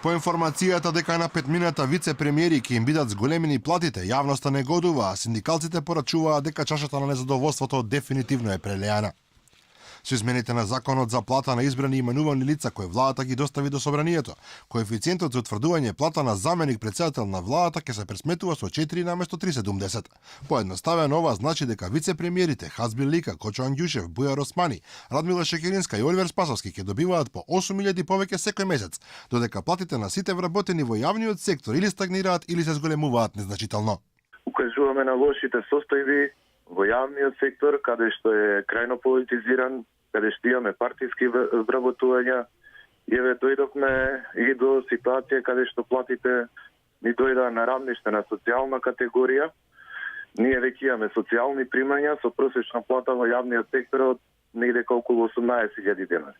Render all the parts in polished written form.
По информацијата дека на 5 мината вице-премиери ќе им бидат зголемени платите, јавноста негодува, а синдикалците порачуваат дека чашата на незадоволството дефинитивно е прелеана. Со измените на законот за плата на избрани и именувани лица кои владата ги достави до собранието, коефициентот за утврдување плата на заменик председател на владата ќе се пресметува со 4 наместо 3,70. Поедноставено ова значи дека вице-премиерите Хазбил Лика, Кочо Ангјушев, Бујар Османи, Радмила Шекеринска и Оливер Спасовски ќе добиваат по 8.000 повеќе секој месец, додека платите на сите вработени во јавниот сектор или стагнираат или се зголемуваат незначително. Укажуваме на лошите состојби во јавниот сектор, каде што е крајно политизиран, каде што имаме партиски вработувања, и еве дојдовме и до ситуација каде што платите ни дојдаа на рамниште на социјална категорија. Ние веќе имаме социјални примања со просечна плата во јавниот сектор од негде околу 18.000 денари.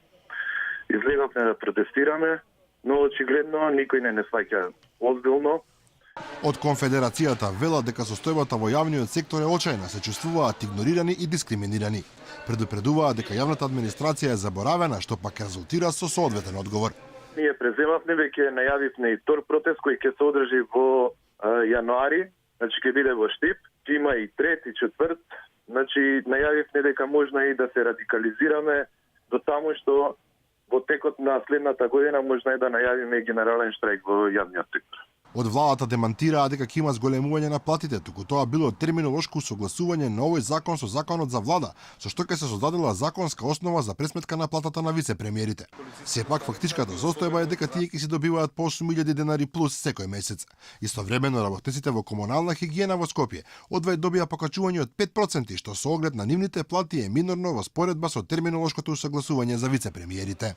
Излеговме да протестираме, но очигледно никој не сваќа озбилно. Од Конфедерацијата велат дека состојбата во јавниот сектор е очајна, се чувствуваат игнорирани и дискриминирани. Предупредуваат дека јавната администрација е заборавена, што пак резултира со соодветен одговор. Ние преземавме, веќе најавивме и втор протест кој ќе се одржи во јануари, значи ќе биде во Штип, ќе има и трет и четврт, значи најавивме дека можно и да се радикализираме до таму што во текот на следната година можно и да најавиме генерален штрајк во јавниот сектор. Од владата демантираа дека ќе има зголемување на платите, туку тоа било терминолошко согласување на овој закон со законот за влада, со што ќе се создадела законска основа за пресметка на платата на вице-премиерите. Сепак фактичката состојба е дека тие ќе си добиваат по 8.000 денари плюс секој месец. Истовремено работниците во комунална хигиена во Скопје одвај добија покачување од 5%, што со оглед на нивните плати е минорно во споредба со терминолошкото усогласување за вице-премиерите.